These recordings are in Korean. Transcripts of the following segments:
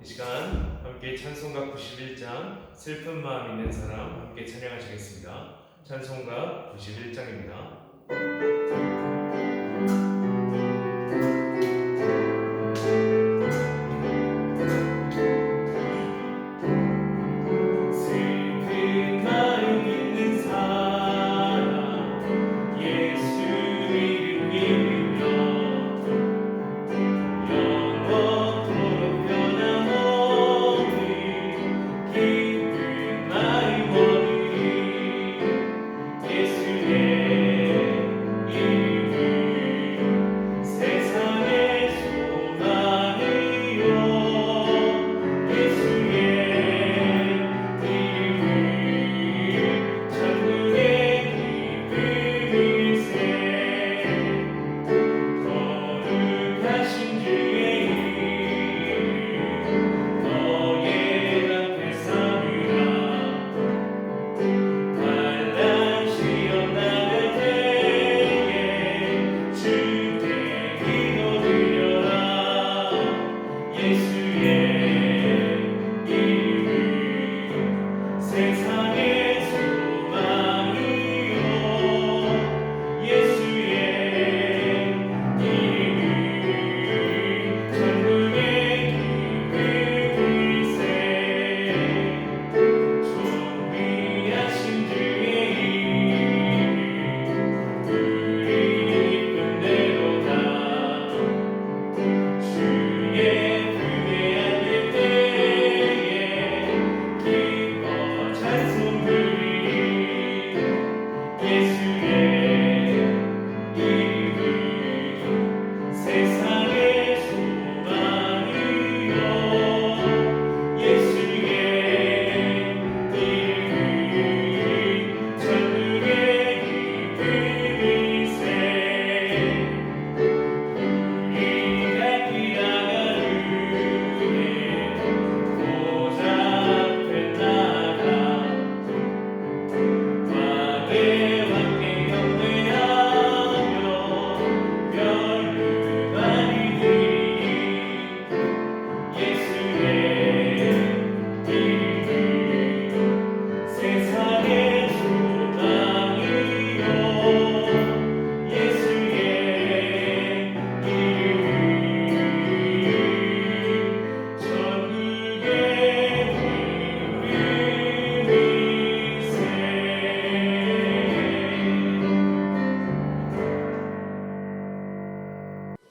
이 시간 함께 찬송가 91장 슬픈 마음 있는 사람 함께 찬양하시겠습니다. 찬송가 91장입니다.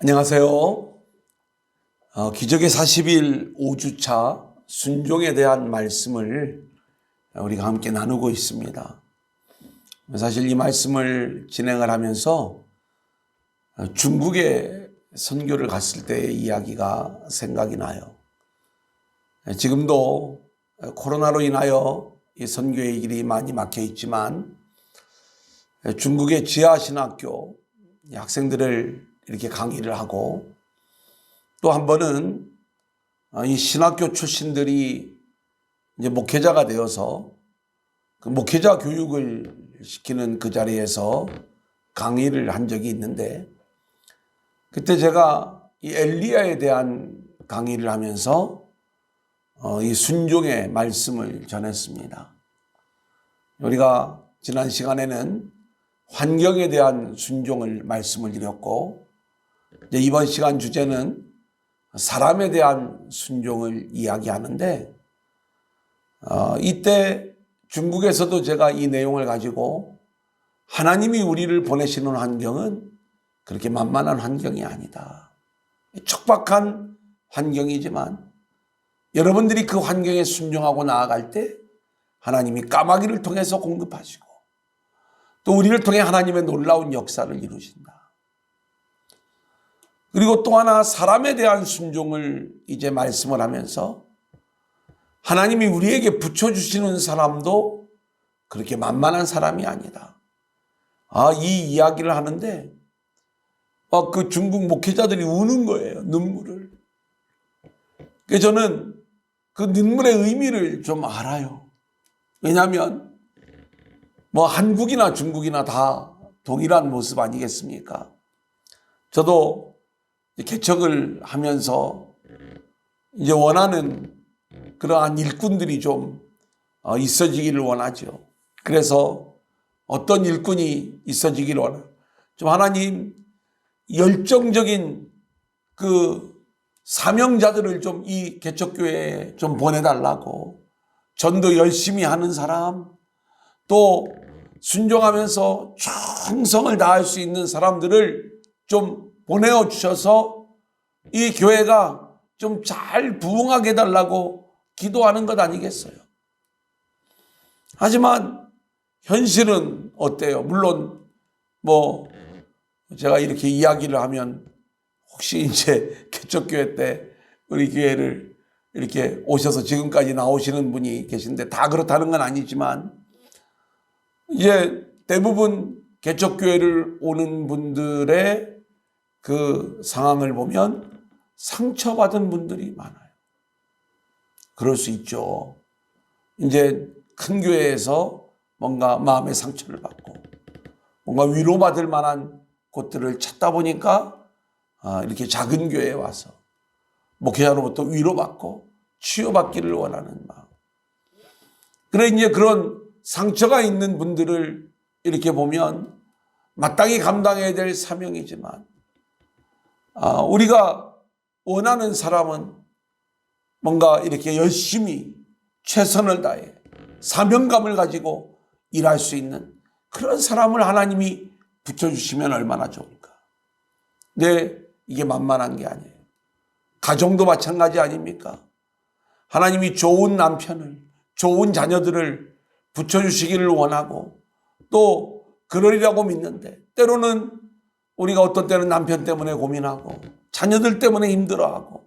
안녕하세요. 기적의 40일 5주차 순종에 대한 말씀을 우리가 함께 나누고 있습니다. 사실 이 말씀을 진행을 하면서 중국에 선교를 갔을 때의 이야기가 생각이 나요. 지금도 코로나로 인하여 이 선교의 길이 많이 막혀 있지만 중국의 지하신학교 학생들을 이렇게 강의를 하고 또 한 번은 이 신학교 출신들이 이제 목회자가 되어서 그 목회자 교육을 시키는 그 자리에서 강의를 한 적이 있는데 그때 제가 이 엘리야에 대한 강의를 하면서 이 순종의 말씀을 전했습니다. 우리가 지난 시간에는 환경에 대한 순종을 말씀을 드렸고 이번 시간 주제는 사람에 대한 순종을 이야기하는데 이때 중국에서도 제가 이 내용을 가지고 하나님이 우리를 보내시는 환경은 그렇게 만만한 환경이 아니다. 척박한 환경이지만 여러분들이 그 환경에 순종하고 나아갈 때 하나님이 까마귀를 통해서 공급하시고 또 우리를 통해 하나님의 놀라운 역사를 이루신다. 그리고 또 하나 사람에 대한 순종을 이제 말씀을 하면서 하나님이 우리에게 붙여주시는 사람도 그렇게 만만한 사람이 아니다. 이 이야기를 하는데 그 중국 목회자들이 우는 거예요. 눈물을. 그래서 저는 그 눈물의 의미를 좀 알아요. 왜냐하면 한국이나 중국이나 다 동일한 모습 아니겠습니까? 저도 개척을 하면서 이제 원하는 그러한 일꾼들이 좀 있어지기를 원하죠. 그래서 어떤 일꾼이 있어지기를 원하죠. 좀 하나님 열정적인 그 사명자들을 좀 이 개척교회에 좀 보내달라고, 전도 열심히 하는 사람, 또 순종하면서 충성을 다할 수 있는 사람들을 좀 보내어 주셔서 이 교회가 좀 잘 부흥하게 해달라고 기도하는 것 아니겠어요? 하지만 현실은 어때요? 물론 뭐 제가 이렇게 이야기를 하면 혹시 이제 개척교회 때 우리 교회를 이렇게 오셔서 지금까지 나오시는 분이 계신데 다 그렇다는 건 아니지만, 이제 대부분 개척교회를 오는 분들의 그 상황을 보면 상처받은 분들이 많아요. 그럴 수 있죠. 이제 큰 교회에서 뭔가 마음의 상처를 받고 뭔가 위로받을 만한 곳들을 찾다 보니까 이렇게 작은 교회에 와서 목회자로부터 위로받고 치유받기를 원하는 마음. 그래 이제 그런 상처가 있는 분들을 이렇게 보면 마땅히 감당해야 될 사명이지만, 우리가 원하는 사람은 뭔가 이렇게 열심히 최선을 다해 사명감을 가지고 일할 수 있는 그런 사람을 하나님이 붙여주시면 얼마나 좋을까. 근데 이게 만만한 게 아니에요. 가정도 마찬가지 아닙니까? 하나님이 좋은 남편을, 좋은 자녀들을 붙여주시기를 원하고 또 그러리라고 믿는데, 때로는 우리가 어떤 때는 남편 때문에 고민하고 자녀들 때문에 힘들어하고,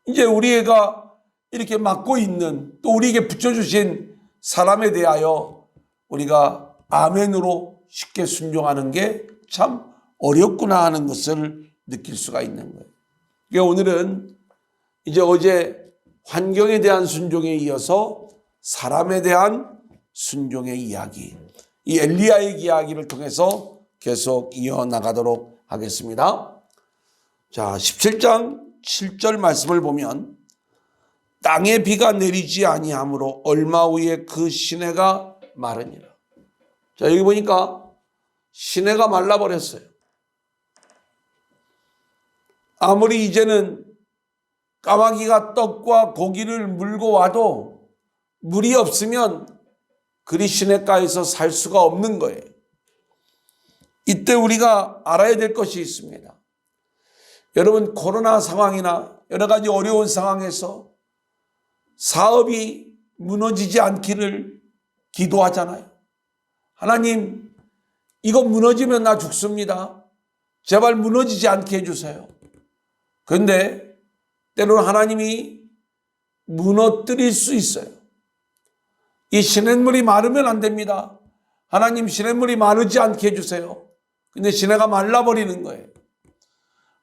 이제 우리 애가 이렇게 맡고 있는 또 우리에게 붙여주신 사람에 대하여 우리가 아멘으로 쉽게 순종하는 게 참 어렵구나 하는 것을 느낄 수가 있는 거예요. 그러니까 오늘은 이제 어제 환경에 대한 순종에 이어서 사람에 대한 순종의 이야기, 이 엘리야의 이야기를 통해서 계속 이어나가도록 하겠습니다. 자, 17장 7절 말씀을 보면 땅에 비가 내리지 아니하므로 얼마 후에 그 시내가 마르니라. 자, 여기 보니까 시내가 말라버렸어요. 아무리 이제는 까마귀가 떡과 고기를 물고 와도 물이 없으면 그리 시내가에서 살 수가 없는 거예요. 이때 우리가 알아야 될 것이 있습니다. 여러분, 코로나 상황이나 여러 가지 어려운 상황에서 사업이 무너지지 않기를 기도하잖아요. 하나님, 이거 무너지면 나 죽습니다. 제발 무너지지 않게 해주세요. 그런데 때로는 하나님이 무너뜨릴 수 있어요. 이 시냇물이 마르면 안 됩니다. 하나님, 시냇물이 마르지 않게 해주세요. 근데 시내가 말라버리는 거예요.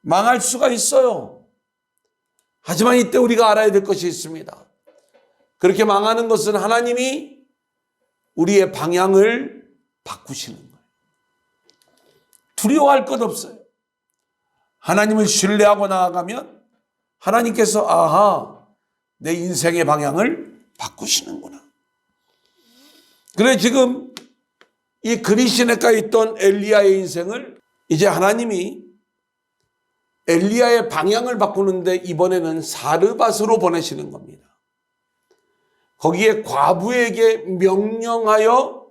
망할 수가 있어요. 하지만 이때 우리가 알아야 될 것이 있습니다. 그렇게 망하는 것은 하나님이 우리의 방향을 바꾸시는 거예요. 두려워할 것 없어요. 하나님을 신뢰하고 나아가면 하나님께서 아하, 내 인생의 방향을 바꾸시는구나. 그래 지금 이 그리시네가에 있던 엘리야의 인생을 이제 하나님이 엘리야의 방향을 바꾸는데 이번에는 사르밧으로 보내시는 겁니다. 거기에 과부에게 명령하여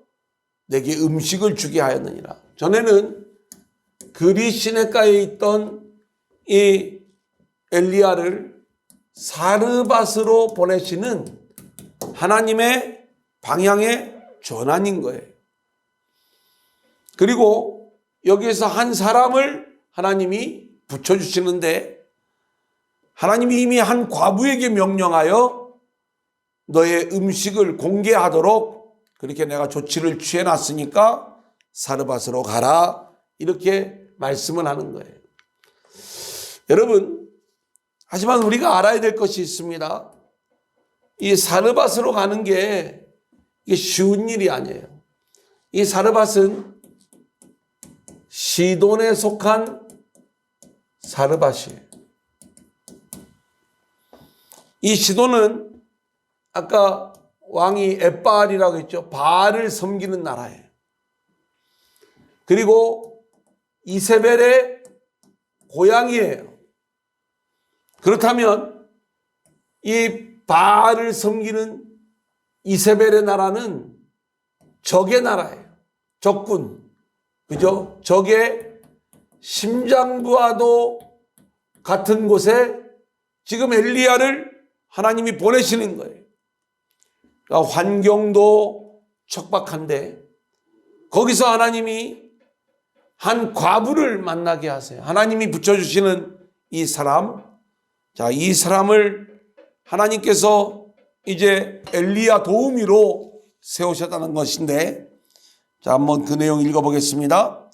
내게 음식을 주게 하였느니라. 전에는 그리시네가에 있던 이 엘리야를 사르밧으로 보내시는 하나님의 방향의 전환인 거예요. 그리고 여기에서 한 사람을 하나님이 붙여주시는데, 하나님이 이미 한 과부에게 명령하여 너의 음식을 공개하도록 그렇게 내가 조치를 취해놨으니까 사르밧으로 가라, 이렇게 말씀을 하는 거예요. 여러분, 하지만 우리가 알아야 될 것이 있습니다. 이 사르밧으로 가는 게 이게 쉬운 일이 아니에요. 이 사르밧은 시돈에 속한 사르밧이에요. 이 시돈은 아까 왕이 엣바알이라고 했죠. 바알을 섬기는 나라예요. 그리고 이세벨의 고향이에요. 그렇다면 이 바알을 섬기는 이세벨의 나라는 적의 나라예요. 적군. 그죠? 적의 심장부와도 같은 곳에 지금 엘리야를 하나님이 보내시는 거예요. 그러니까 환경도 척박한데 거기서 하나님이 한 과부를 만나게 하세요. 하나님이 붙여주시는 이 사람. 자, 이 사람을 하나님께서 이제 엘리야 도우미로 세우셨다는 것인데, 자, 한번 그 내용 읽어보겠습니다.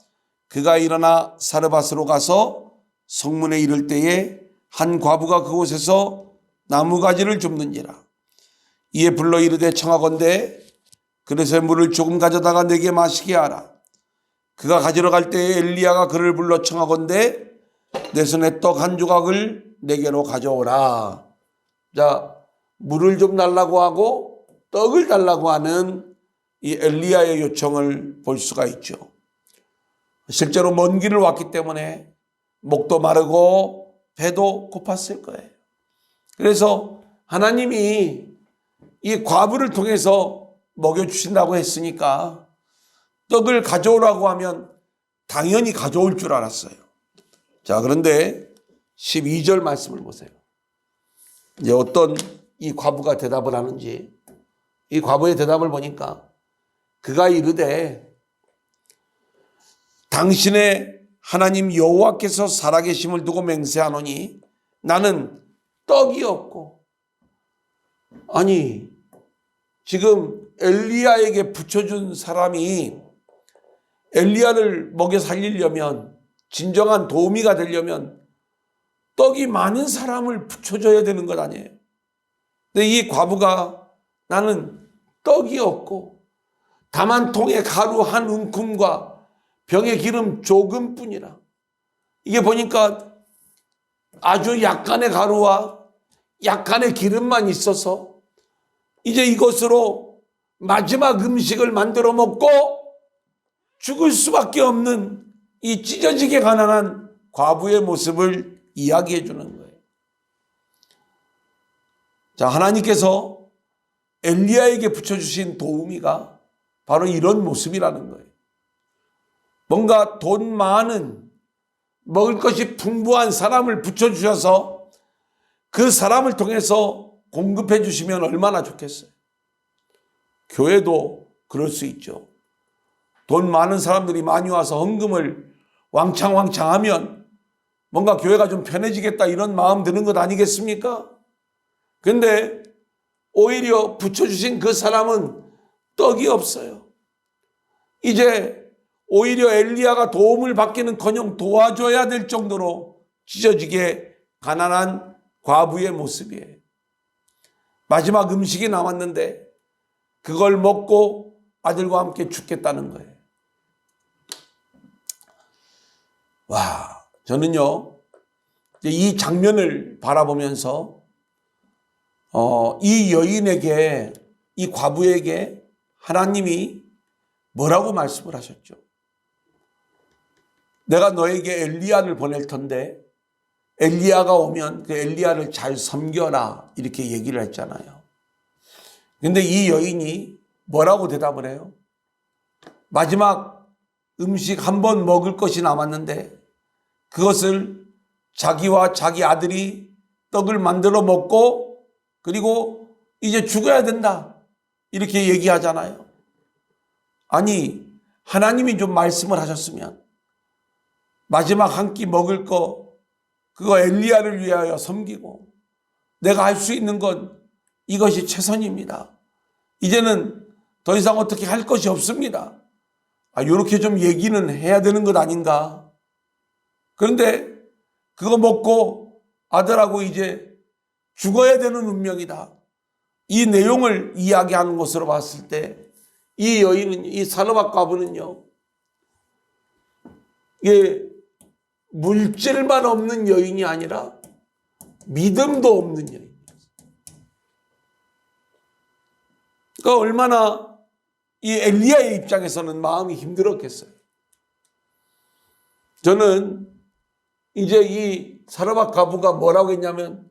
그가 일어나 사르밧으로 가서 성문에 이를 때에 한 과부가 그곳에서 나무가지를 줍는지라. 이에 불러 이르되 청하건대 그릇에 물을 조금 가져다가 내게 마시게 하라. 그가 가지러 갈 때에 엘리야가 그를 불러 청하건대 내 손에 떡 한 조각을 내게로 가져오라. 자, 물을 좀 달라고 하고 떡을 달라고 하는 이 엘리야의 요청을 볼 수가 있죠. 실제로 먼 길을 왔기 때문에 목도 마르고 배도 고팠을 거예요. 그래서 하나님이 이 과부를 통해서 먹여주신다고 했으니까 떡을 가져오라고 하면 당연히 가져올 줄 알았어요. 자, 그런데 12절 말씀을 보세요. 이제 어떤 이 과부가 대답을 하는지, 이 과부의 대답을 보니까 그가 이르되 당신의 하나님 여호와께서 살아계심을 두고 맹세하노니 나는 떡이 없고. 아니, 지금 엘리야에게 붙여준 사람이 엘리야를 먹여 살리려면, 진정한 도우미가 되려면 떡이 많은 사람을 붙여줘야 되는 것 아니에요. 근데 이 과부가 나는 떡이 없고 다만 통에 가루 한 움큼과 병에 기름 조금뿐이라. 이게 보니까 아주 약간의 가루와 약간의 기름만 있어서 이제 이것으로 마지막 음식을 만들어 먹고 죽을 수밖에 없는 이 찢어지게 가난한 과부의 모습을 이야기해 주는 거예요. 자, 하나님께서 엘리야에게 붙여주신 도우미가 바로 이런 모습이라는 거예요. 뭔가 돈 많은, 먹을 것이 풍부한 사람을 붙여주셔서 그 사람을 통해서 공급해 주시면 얼마나 좋겠어요. 교회도 그럴 수 있죠. 돈 많은 사람들이 많이 와서 헌금을 왕창왕창 하면 뭔가 교회가 좀 편해지겠다 이런 마음 드는 것 아니겠습니까? 근데 오히려 붙여주신 그 사람은 떡이 없어요. 이제 오히려 엘리야가 도움을 받기는커녕 도와줘야 될 정도로 찢어지게 가난한 과부의 모습이에요. 마지막 음식이 남았는데 그걸 먹고 아들과 함께 죽겠다는 거예요. 와, 저는요, 이 장면을 바라보면서 이 여인에게, 이 과부에게 하나님이 뭐라고 말씀을 하셨죠? 내가 너에게 엘리야를 보낼 텐데 엘리야가 오면 그 엘리야를 잘 섬겨라 이렇게 얘기를 했잖아요. 근데 이 여인이 뭐라고 대답을 해요? 마지막 음식 한 번 먹을 것이 남았는데 그것을 자기와 자기 아들이 떡을 만들어 먹고 그리고 이제 죽어야 된다 이렇게 얘기하잖아요. 아니, 하나님이 좀 말씀을 하셨으면 마지막 한 끼 먹을 거 그거 엘리야를 위하여 섬기고 내가 할 수 있는 건 이것이 최선입니다. 이제는 더 이상 어떻게 할 것이 없습니다. 이렇게 좀 얘기는 해야 되는 것 아닌가. 그런데 그거 먹고 아들하고 이제 죽어야 되는 운명이다. 이 내용을 이야기하는 것으로 봤을 때 이 여인은, 이 사르밧 과부는요, 이게 물질만 없는 여인이 아니라 믿음도 없는 여인이었어요. 그러니까 얼마나 이 엘리야의 입장에서는 마음이 힘들었겠어요. 저는 이제 이 사르밧 과부가 뭐라고 했냐면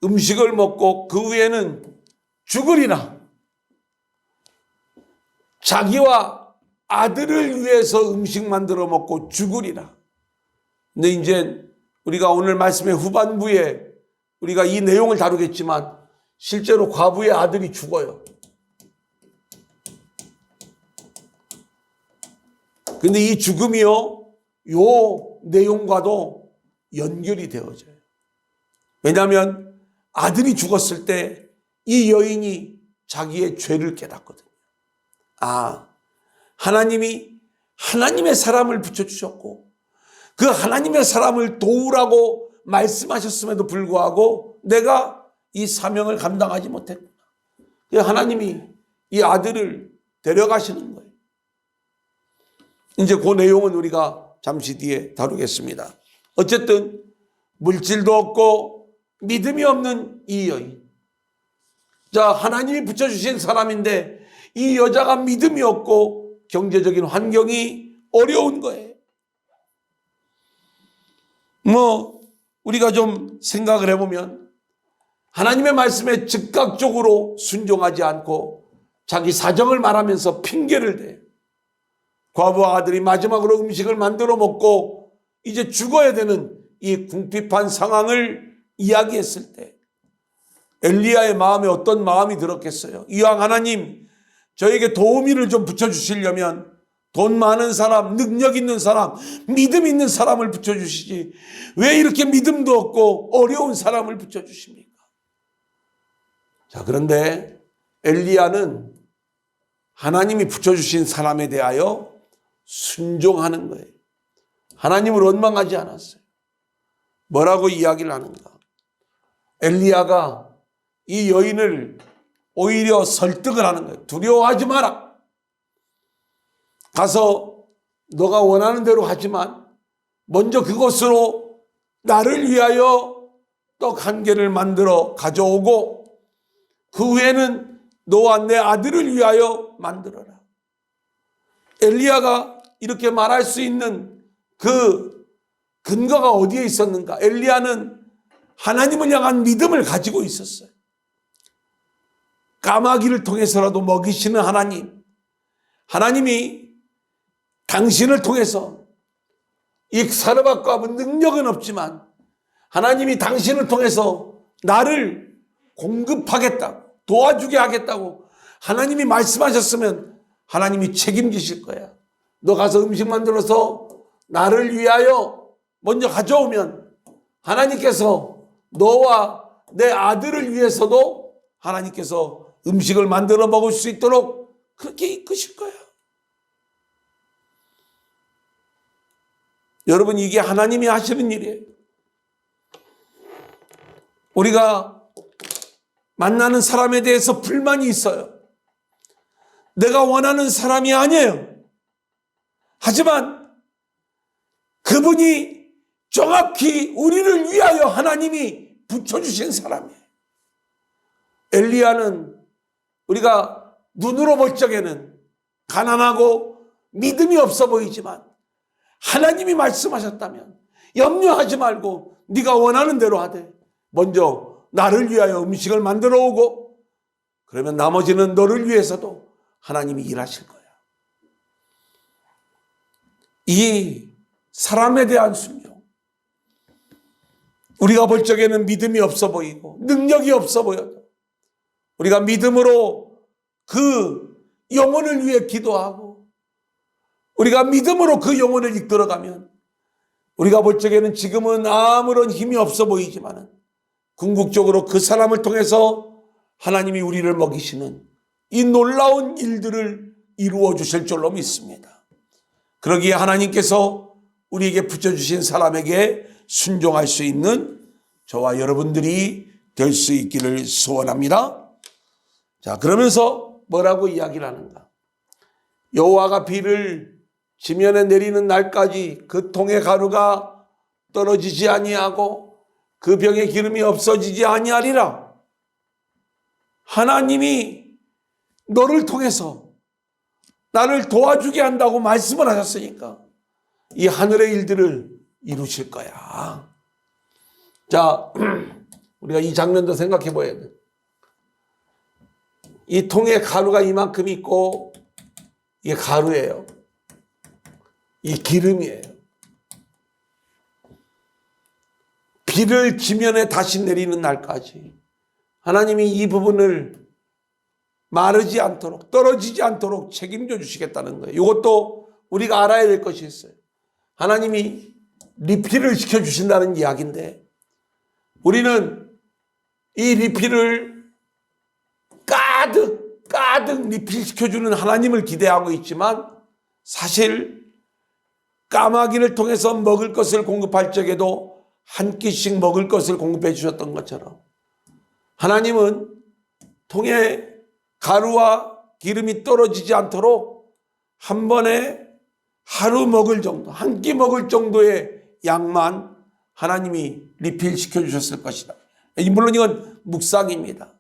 음식을 먹고 그 후에는 죽으리라. 자기와 아들을 위해서 음식 만들어 먹고 죽으리라. 근데 이제 우리가 오늘 말씀의 후반부에 우리가 이 내용을 다루겠지만 실제로 과부의 아들이 죽어요. 근데 이 죽음이요, 요 내용과도 연결이 되어져요. 왜냐하면 아들이 죽었을 때 이 여인이 자기의 죄를 깨닫거든요. 아, 하나님이 하나님의 사람을 붙여주셨고 그 하나님의 사람을 도우라고 말씀하셨음에도 불구하고 내가 이 사명을 감당하지 못했구나. 하나님이 이 아들을 데려가시는 거예요. 이제 그 내용은 우리가 잠시 뒤에 다루겠습니다. 어쨌든 물질도 없고 믿음이 없는 이 여인. 자, 하나님이 붙여주신 사람인데 이 여자가 믿음이 없고 경제적인 환경이 어려운 거예요. 우리가 좀 생각을 해보면 하나님의 말씀에 즉각적으로 순종하지 않고 자기 사정을 말하면서 핑계를 대요. 과부와 아들이 마지막으로 음식을 만들어 먹고 이제 죽어야 되는 이 궁핍한 상황을 이야기했을 때 엘리야의 마음에 어떤 마음이 들었겠어요? 이왕 하나님 저에게 도우미를 좀 붙여주시려면 돈 많은 사람, 능력 있는 사람, 믿음 있는 사람을 붙여주시지 왜 이렇게 믿음도 없고 어려운 사람을 붙여주십니까? 자, 그런데 엘리야는 하나님이 붙여주신 사람에 대하여 순종하는 거예요. 하나님을 원망하지 않았어요. 뭐라고 이야기를 하는가? 엘리야가 이 여인을 오히려 설득을 하는 거예요. 두려워하지 마라. 가서 너가 원하는 대로 하지만 먼저 그것으로 나를 위하여 떡 한 개를 만들어 가져오고 그 후에는 너와 내 아들을 위하여 만들어라. 엘리야가 이렇게 말할 수 있는 그 근거가 어디에 있었는가? 엘리야는 하나님을 향한 믿음을 가지고 있었어요. 까마귀를 통해서라도 먹이시는 하나님, 하나님이 당신을 통해서 이 사르밧 과부는 능력은 없지만 하나님이 당신을 통해서 나를 공급하겠다고 도와주게 하겠다고 하나님이 말씀하셨으면 하나님이 책임지실 거야. 너 가서 음식 만들어서 나를 위하여 먼저 가져오면 하나님께서 너와 내 아들을 위해서도 하나님께서 음식을 만들어 먹을 수 있도록 그렇게 이끄실 거야. 여러분, 이게 하나님이 하시는 일이에요. 우리가 만나는 사람에 대해서 불만이 있어요. 내가 원하는 사람이 아니에요. 하지만 그분이 정확히 우리를 위하여 하나님이 붙여주신 사람이에요. 엘리야는 우리가 눈으로 볼 적에는 가난하고 믿음이 없어 보이지만 하나님이 말씀하셨다면 염려하지 말고 네가 원하는 대로 하되 먼저 나를 위하여 음식을 만들어 오고 그러면 나머지는 너를 위해서도 하나님이 일하실 거야. 이 사람에 대한 순종. 우리가 볼 적에는 믿음이 없어 보이고 능력이 없어 보여도 우리가 믿음으로 그 영혼을 위해 기도하고 우리가 믿음으로 그 영혼을 이끌어가면 우리가 볼 적에는 지금은 아무런 힘이 없어 보이지만 궁극적으로 그 사람을 통해서 하나님이 우리를 먹이시는 이 놀라운 일들을 이루어 주실 줄로 믿습니다. 그러기에 하나님께서 우리에게 붙여주신 사람에게 순종할 수 있는 저와 여러분들이 될 수 있기를 소원합니다. 자, 그러면서 뭐라고 이야기를 하는가? 여호와가 비를 지면에 내리는 날까지 그 통의 가루가 떨어지지 아니하고 그 병의 기름이 없어지지 아니하리라. 하나님이 너를 통해서 나를 도와주게 한다고 말씀을 하셨으니까 이 하늘의 일들을 이루실 거야. 자, 우리가 이 장면도 생각해 봐야 돼. 이 통에 가루가 이만큼 있고 이게 가루예요. 이 기름이에요. 비를 지면에 다시 내리는 날까지 하나님이 이 부분을 마르지 않도록 떨어지지 않도록 책임져 주시겠다는 거예요. 이것도 우리가 알아야 될 것이 있어요. 하나님이 리필을 시켜주신다는 이야기인데 우리는 이 리필을 가득 리필 시켜주는 하나님을 기대하고 있지만 사실 까마귀를 통해서 먹을 것을 공급할 적에도 한 끼씩 먹을 것을 공급해 주셨던 것처럼 하나님은 통에 가루와 기름이 떨어지지 않도록 한 번에 하루 먹을 정도, 한 끼 먹을 정도의 양만 하나님이 리필 시켜주셨을 것이다. 물론 이건 묵상입니다.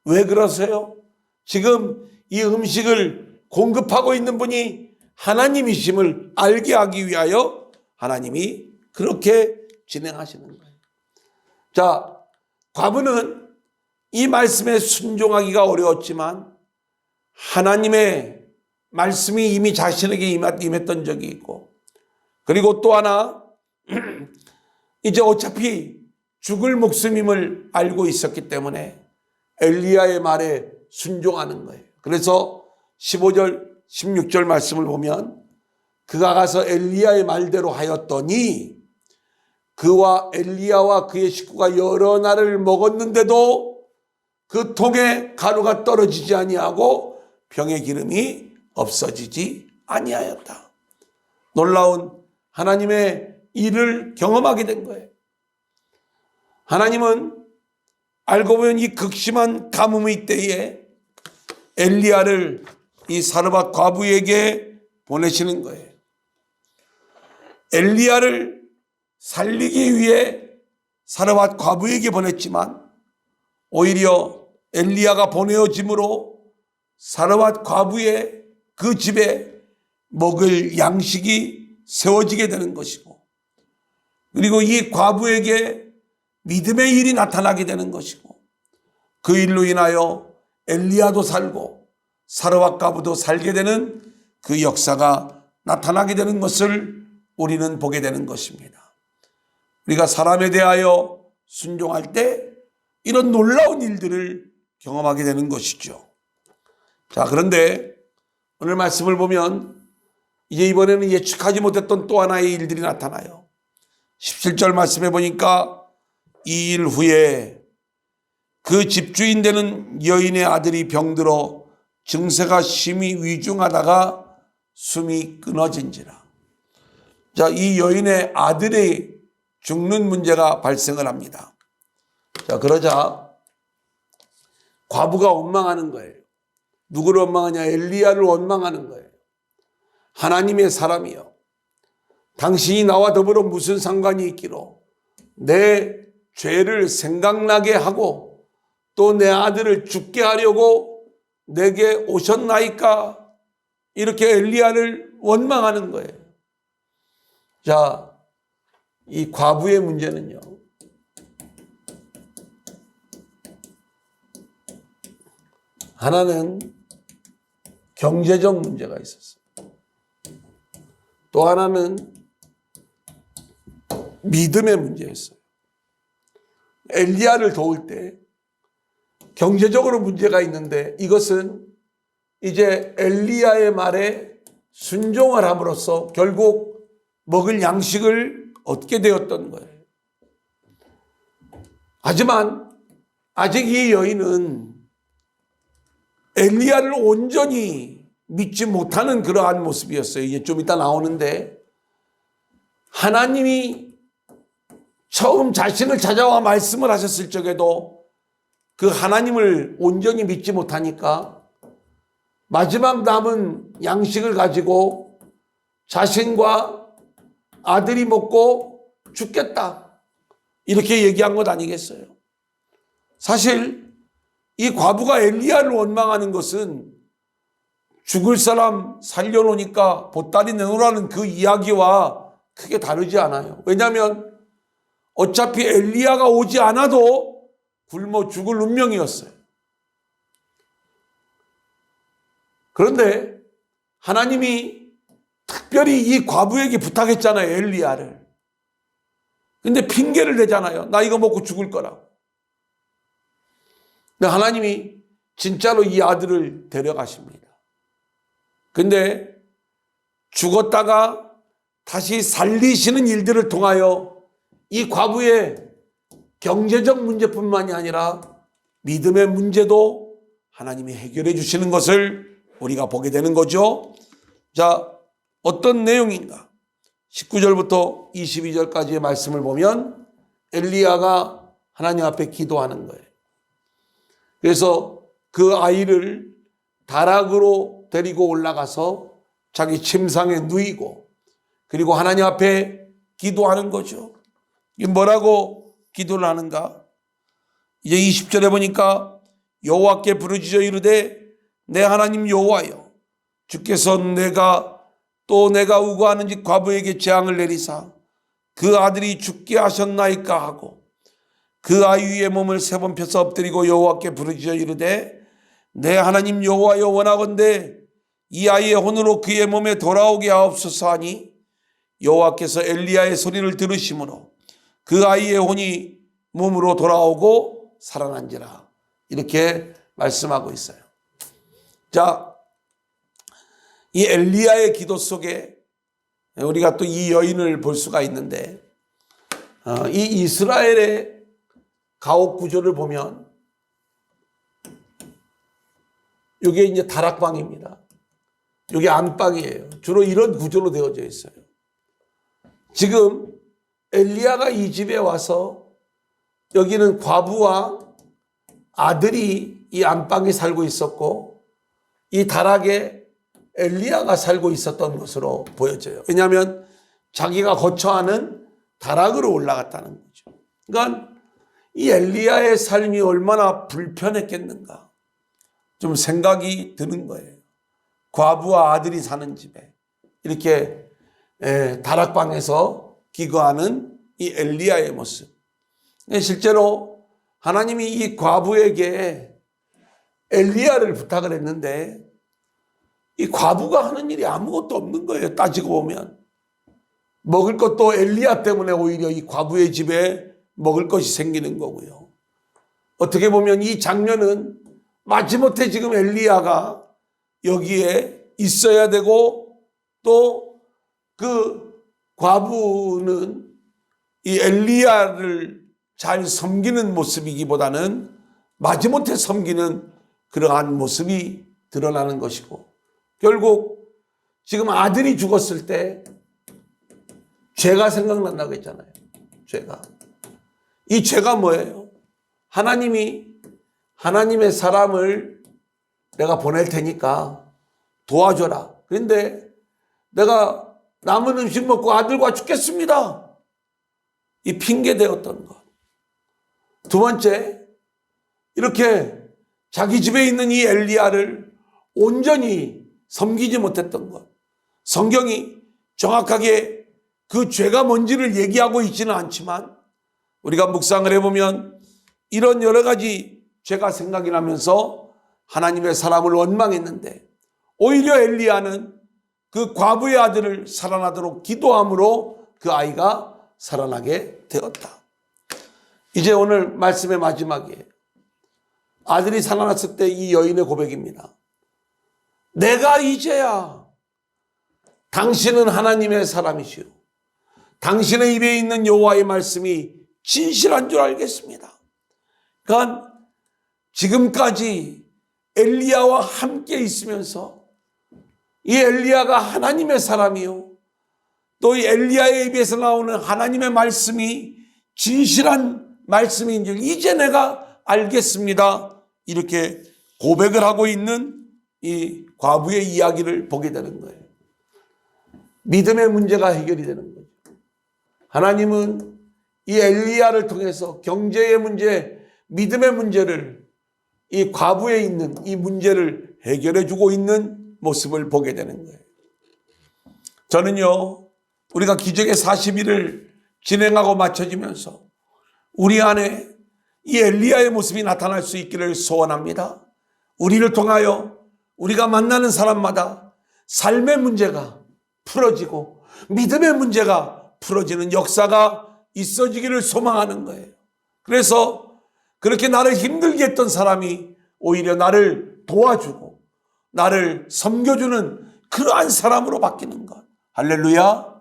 왜 그러세요? 지금 이 음식을 공급하고 있는 분이 하나님이심을 알게 하기 위하여 하나님이 그렇게 진행하시는 거예요. 자, 과부는 이 말씀에 순종하기가 어려웠지만 하나님의 말씀이 이미 자신에게 임했던 적이 있고 그리고 또 하나 이제 어차피 죽을 목숨임을 알고 있었기 때문에 엘리야의 말에 순종하는 거예요. 그래서 15절 16절 말씀을 보면 그가 가서 엘리야의 말대로 하였더니 그와 엘리야와 그의 식구가 여러 날을 먹었는데도 그 통에 가루가 떨어지지 아니하고 병의 기름이 없어지지 아니하였다. 놀라운 하나님의 일을 경험하게 된 거예요. 하나님은 알고 보면 이 극심한 가뭄의 때에 엘리야를 이 사르밧 과부에게 보내시는 거예요. 엘리야를 살리기 위해 사르밧 과부에게 보냈지만 오히려 엘리야가 보내어짐으로 사르밧 과부의 그 집에 먹을 양식이 세워지게 되는 것이고 그리고 이 과부에게 믿음의 일이 나타나게 되는 것이고 그 일로 인하여 엘리야도 살고 사르밧 과부도 살게 되는 그 역사가 나타나게 되는 것을 우리는 보게 되는 것입니다. 우리가 사람에 대하여 순종할 때 이런 놀라운 일들을 경험하게 되는 것이죠. 자, 그런데 오늘 말씀을 보면 이제 이번에는 예측하지 못했던 또 하나의 일들이 나타나요. 17절 말씀해 보니까 이 일 후에 그 집주인 되는 여인의 아들이 병들어 증세가 심히 위중하다가 숨이 끊어진지라. 자, 이 여인의 아들이 죽는 문제가 발생을 합니다. 자, 그러자 과부가 원망하는 거예요. 누구를 원망하냐? 엘리야를 원망하는 거예요. 하나님의 사람이요, 당신이 나와 더불어 무슨 상관이 있기로 내 죄를 생각나게 하고 또 내 아들을 죽게 하려고 내게 오셨나이까? 이렇게 엘리야를 원망하는 거예요. 자, 이 과부의 문제는요, 하나는 경제적 문제가 있었어요. 또 하나는 믿음의 문제였어요. 엘리야를 도울 때 경제적으로 문제가 있는데 이것은 이제 엘리야의 말에 순종을 함으로써 결국 먹을 양식을 얻게 되었던 거예요. 하지만 아직 이 여인은 엘리야를 온전히 믿지 못하는 그러한 모습이었어요. 이제 좀 이따 나오는데 하나님이 처음 자신을 찾아와 말씀을 하셨을 적에도 그 하나님을 온전히 믿지 못하니까 마지막 남은 양식을 가지고 자신과 아들이 먹고 죽겠다, 이렇게 얘기한 것 아니겠어요? 사실 이 과부가 엘리야를 원망하는 것은 죽을 사람 살려놓으니까 보따리 내놓으라는 그 이야기와 크게 다르지 않아요. 왜냐하면 어차피 엘리야가 오지 않아도 굶어 죽을 운명이었어요. 그런데 하나님이 특별히 이 과부에게 부탁했잖아요, 엘리야를. 근데 핑계를 대잖아요. 나 이거 먹고 죽을 거라고. 근데 하나님이 진짜로 이 아들을 데려가십니다. 근데 죽었다가 다시 살리시는 일들을 통하여 이 과부의 경제적 문제뿐만이 아니라 믿음의 문제도 하나님이 해결해 주시는 것을 우리가 보게 되는 거죠. 자, 어떤 내용인가? 19절부터 22절까지의 말씀을 보면 엘리야가 하나님 앞에 기도하는 거예요. 그래서 그 아이를 다락으로 데리고 올라가서 자기 침상에 누이고 그리고 하나님 앞에 기도하는 거죠. 이게 뭐라고 기도를 하는가? 이제 20절에 보니까 여호와께 부르짖어 이르되 내 하나님 여호와여 주께서 내가 우고하는지 과부에게 재앙을 내리사 그 아들이 죽게 하셨나이까 하고 그 아이 위에 몸을 3번 펴서 엎드리고 여호와께 부르짖어 이르되 내 하나님 여호와여 원하건대 이 아이의 혼으로 그의 몸에 돌아오게 하옵소서 하니 여호와께서 엘리야의 소리를 들으심으로 그 아이의 혼이 몸으로 돌아오고 살아난지라. 이렇게 말씀하고 있어요. 자, 이 엘리야의 기도 속에 우리가 또 이 여인을 볼 수가 있는데 이 이스라엘의 가옥 구조를 보면 이게 이제 다락방입니다. 이게 안방이에요. 주로 이런 구조로 되어져 있어요. 지금 엘리야가 이 집에 와서 여기는 과부와 아들이 이 안방에 살고 있었고 이 다락에 엘리야가 살고 있었던 것으로 보여져요. 왜냐하면 자기가 거처하는 다락으로 올라갔다는 거죠. 그러니까 이 엘리야의 삶이 얼마나 불편했겠는가 좀 생각이 드는 거예요. 과부와 아들이 사는 집에 이렇게 다락방에서 기거하는 이 엘리야의 모습. 실제로 하나님이 이 과부에게 엘리야를 부탁을 했는데 이 과부가 하는 일이 아무것도 없는 거예요. 따지고 보면 먹을 것도 엘리야 때문에 오히려 이 과부의 집에 먹을 것이 생기는 거고요. 어떻게 보면 이 장면은 마지못해 지금 엘리야가 여기에 있어야 되고 또 그 과부는 이 엘리야를 잘 섬기는 모습이기보다는 마지못해 섬기는 그러한 모습이 드러나는 것이고 결국 지금 아들이 죽었을 때 죄가 생각난다고 했잖아요. 죄가. 이 죄가 뭐예요? 하나님이 하나님의 사람을 내가 보낼 테니까 도와줘라. 그런데 내가 남은 음식 먹고 아들과 죽겠습니다. 이 핑계대었던 것. 두 번째, 이렇게 자기 집에 있는 이 엘리야를 온전히 섬기지 못했던 것. 성경이 정확하게 그 죄가 뭔지를 얘기하고 있지는 않지만 우리가 묵상을 해보면 이런 여러 가지 죄가 생각이 나면서 하나님의 사람을 원망했는데 오히려 엘리야는 그 과부의 아들을 살아나도록 기도함으로 그 아이가 살아나게 되었다. 이제 오늘 말씀의 마지막이에요. 아들이 살아났을 때 이 여인의 고백입니다. 내가 이제야 당신은 하나님의 사람이시오. 당신의 입에 있는 여호와의 말씀이 진실한 줄 알겠습니다. 그러니까 지금까지 엘리야와 함께 있으면서 이 엘리야가 하나님의 사람이요. 또 이 엘리야의 입에서 나오는 하나님의 말씀이 진실한 말씀인 줄 이제 내가 알겠습니다. 이렇게 고백을 하고 있는 이 과부의 이야기를 보게 되는 거예요. 믿음의 문제가 해결이 되는 거죠. 하나님은 이 엘리야를 통해서 경제의 문제, 믿음의 문제를 이 과부에 있는 이 문제를 해결해 주고 있는 모습을 보게 되는 거예요. 저는요, 우리가 기적의 40일을 진행하고 마쳐지면서 우리 안에 이 엘리야의 모습이 나타날 수 있기를 소원합니다. 우리를 통하여 우리가 만나는 사람마다 삶의 문제가 풀어지고 믿음의 문제가 풀어지는 역사가 있어지기를 소망하는 거예요. 그래서 그렇게 나를 힘들게 했던 사람이 오히려 나를 도와주고 나를 섬겨주는 그러한 사람으로 바뀌는 것. 할렐루야.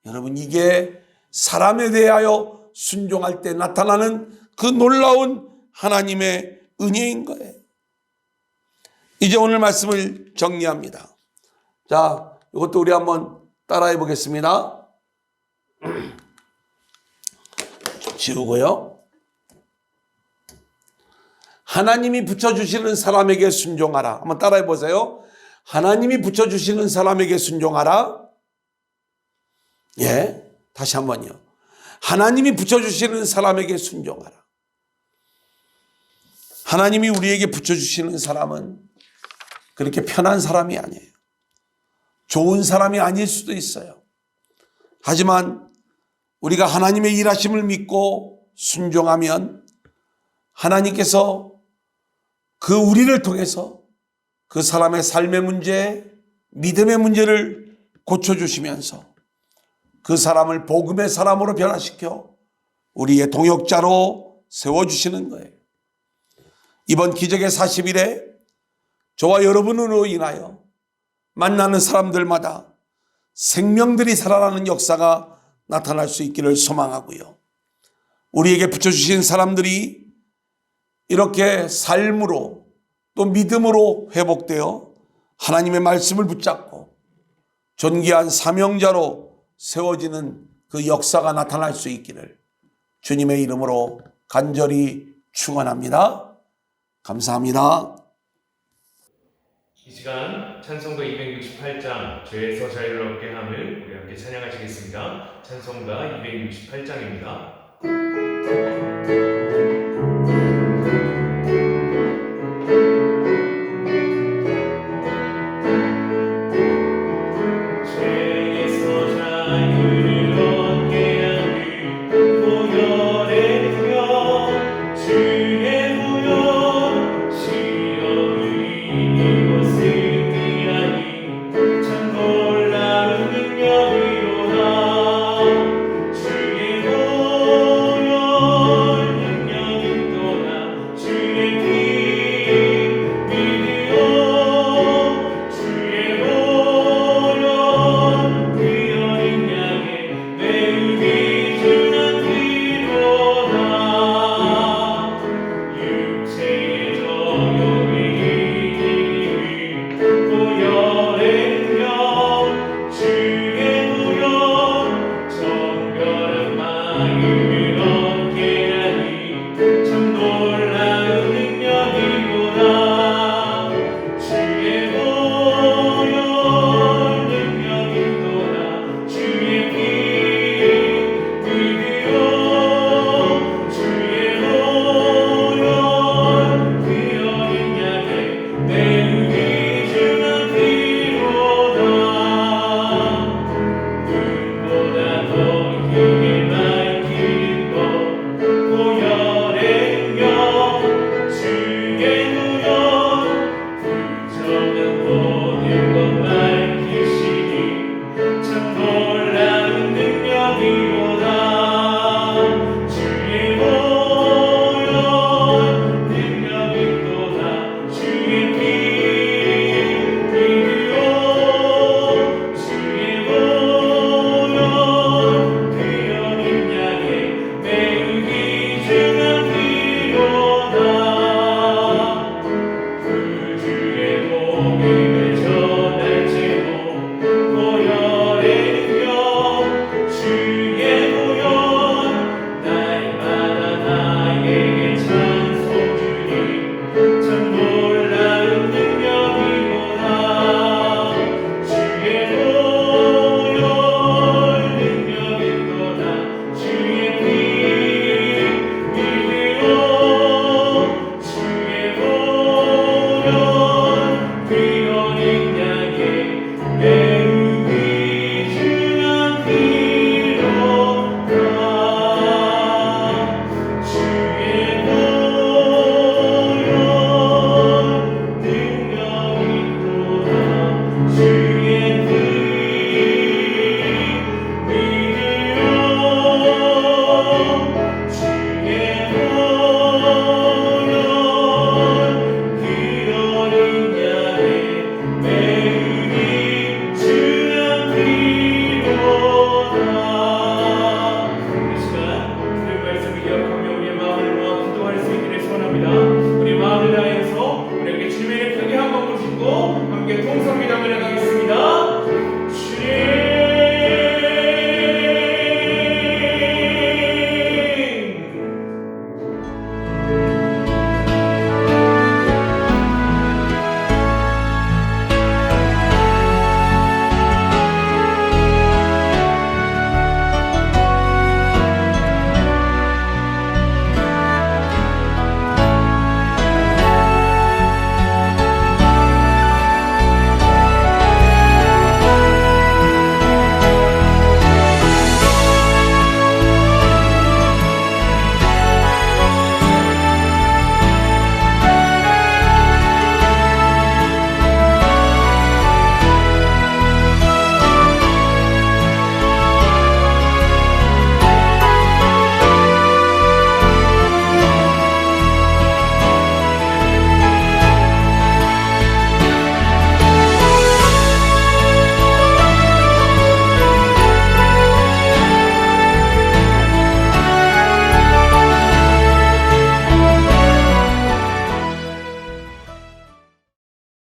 여러분, 이게 사람에 대하여 순종할 때 나타나는 그 놀라운 하나님의 은혜인 거예요. 이제 오늘 말씀을 정리합니다. 자, 이것도 우리 한번 따라해 보겠습니다. 지우고요. 하나님이 붙여주시는 사람에게 순종하라. 한번 따라해 보세요. 하나님이 붙여주시는 사람에게 순종하라. 예, 다시 한번요. 하나님이 붙여주시는 사람에게 순종하라. 하나님이 우리에게 붙여주시는 사람은 그렇게 편한 사람이 아니에요. 좋은 사람이 아닐 수도 있어요. 하지만 우리가 하나님의 일하심을 믿고 순종하면 하나님께서 그 우리를 통해서 그 사람의 삶의 문제, 믿음의 문제를 고쳐주시면서 그 사람을 복음의 사람으로 변화시켜 우리의 동역자로 세워주시는 거예요. 이번 기적의 40일에 저와 여러분으로 인하여 만나는 사람들마다 생명들이 살아나는 역사가 나타날 수 있기를 소망하고요. 우리에게 붙여주신 사람들이 이렇게 삶으로 또 믿음으로 회복되어 하나님의 말씀을 붙잡고 존귀한 사명자로 세워지는 그 역사가 나타날 수 있기를 주님의 이름으로 간절히 축원합니다. 감사합니다. 이 시간 찬송가 268장 죄에서 자유를 얻게 함을 우리 함께 찬양하시겠습니다. 찬송가 268장입니다.